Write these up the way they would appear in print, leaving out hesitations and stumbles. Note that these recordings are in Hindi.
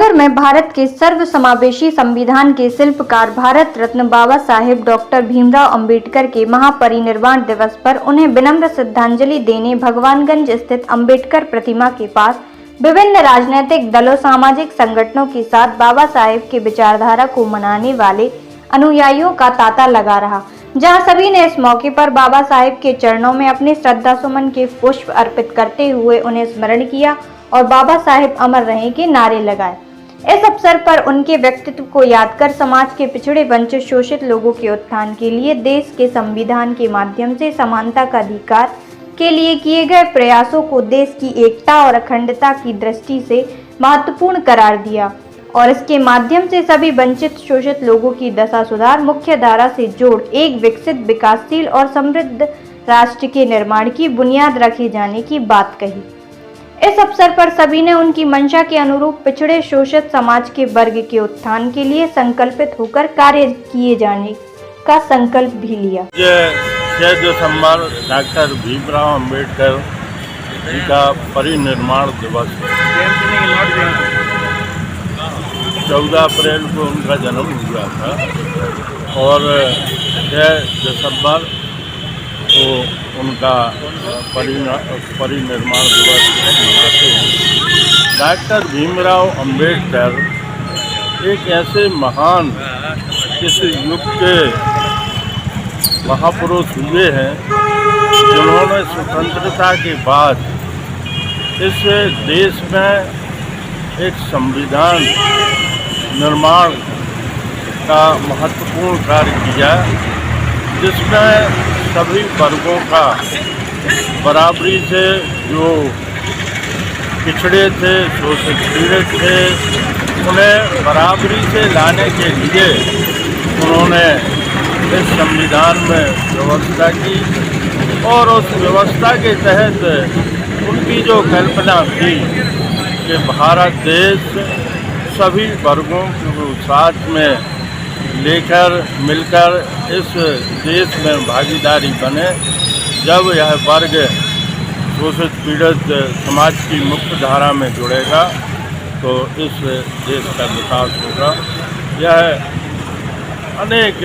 इंदौर में भारत के सर्वसमावेशी संविधान के शिल्पकार भारत रत्न बाबा साहेब डॉक्टर भीमराव अंबेडकर के महापरिनिर्वाण दिवस पर उन्हें विनम्र श्रद्धांजलि देने भगवानगंज स्थित अंबेडकर प्रतिमा के पास विभिन्न राजनीतिक दलों, सामाजिक संगठनों के साथ बाबा साहेब के विचारधारा को मनाने वाले अनुयायियों का तांता लगा रहा, जहां सभी ने इस मौके पर बाबा साहेब के चरणों में अपने श्रद्धा सुमन के पुष्प अर्पित करते हुए उन्हें स्मरण किया और बाबा साहेब अमर रहे के नारे लगाए। इस अवसर पर उनके व्यक्तित्व को याद कर समाज के पिछड़े, वंचित, शोषित लोगों के उत्थान के लिए देश के संविधान के माध्यम से समानता का अधिकार के लिए किए गए प्रयासों को देश की एकता और अखंडता की दृष्टि से महत्वपूर्ण करार दिया और इसके माध्यम से सभी वंचित, शोषित लोगों की दशा सुधार, मुख्य धारा से जोड़ एक विकसित, विकासशील और समृद्ध राष्ट्र के निर्माण की बुनियाद रखे जाने की बात कही। इस अवसर पर सभी ने उनकी मंशा के अनुरूप पिछड़े, शोषित समाज के वर्ग के उत्थान के लिए संकल्पित होकर कार्य किए जाने का संकल्प भी लिया। 6 दिसंबर डॉक्टर भीमराव अंबेडकर जी का परिनिर्वाण दिवस है। 14 अप्रैल को उनका जन्म हुआ था और 6 दिसंबर को उनका परिनिर्वाण दिवस मनाते हैं। डॉक्टर भीमराव अंबेडकर एक ऐसे महान इस युग के महापुरुष हुए हैं जिन्होंने स्वतंत्रता के बाद इस देश में एक संविधान निर्माण का महत्वपूर्ण कार्य किया, जिसमें सभी वर्गों का बराबरी से, जो पिछड़े थे, शोषित पीड़ित थे, उन्हें बराबरी से लाने के लिए उन्होंने इस संविधान में व्यवस्था की और उस व्यवस्था के तहत उनकी जो कल्पना थी कि भारत देश सभी वर्गों को साथ में लेकर मिलकर इस देश में भागीदारी बने, जब यह वर्ग शोषित पीड़ित समाज की मुख्य धारा में जुड़ेगा तो इस देश का विकास होगा। यह अनेक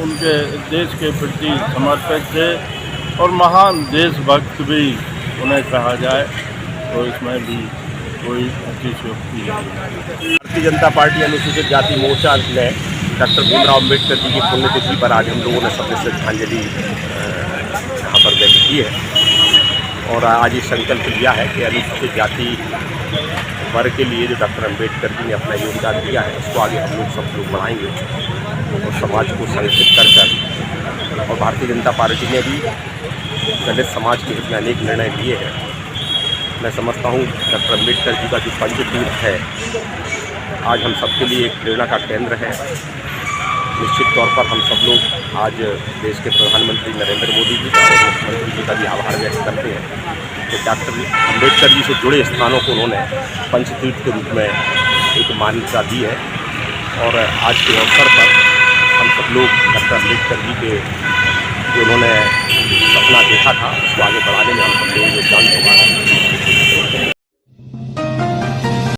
उनके देश के प्रति समर्पित थे और महान देशभक्त भी उन्हें कहा जाए तो इसमें भी कोई अतिशयोक्ति नहीं। भारतीय जनता पार्टी अनुसूचित जाति मोर्चा ने डॉक्टर भीमराव अंबेडकर जी की पुण्यतिथि पर आज हम लोगों ने सबने श्रद्धांजलि यहाँ पर व्यक्त की है और आज ये संकल्प लिया है कि अनुसूचित जाति वर्ग के लिए जो डॉक्टर अंबेडकर जी ने अपना योगदान दिया है उसको आगे हम लोग सब लोग बढ़ाएंगे और समाज को संगठित कर और भारतीय जनता पार्टी ने भी दलित समाज के हित में अनेक निर्णय लिए हैं। मैं समझता हूँ डॉक्टर अंबेडकर जी का जो पंचतीर्थ है आज हम सबके लिए एक प्रेरणा का केंद्र है। निश्चित तौर पर हम सब लोग आज देश के प्रधानमंत्री नरेंद्र मोदी जी का और मुख्यमंत्री जी का भी आभार व्यक्त करते हैं कि डॉक्टर अंबेडकर जी से जुड़े स्थानों को उन्होंने पंचतीर्थ के रूप में एक मान्यता दी है और आज के अवसर पर हम सब लोग डॉक्टर अंबेडकर जी के जो उन्होंने सपना देखा था उसको आगे बढ़ाने में हम सब लोग योगदान देंगे।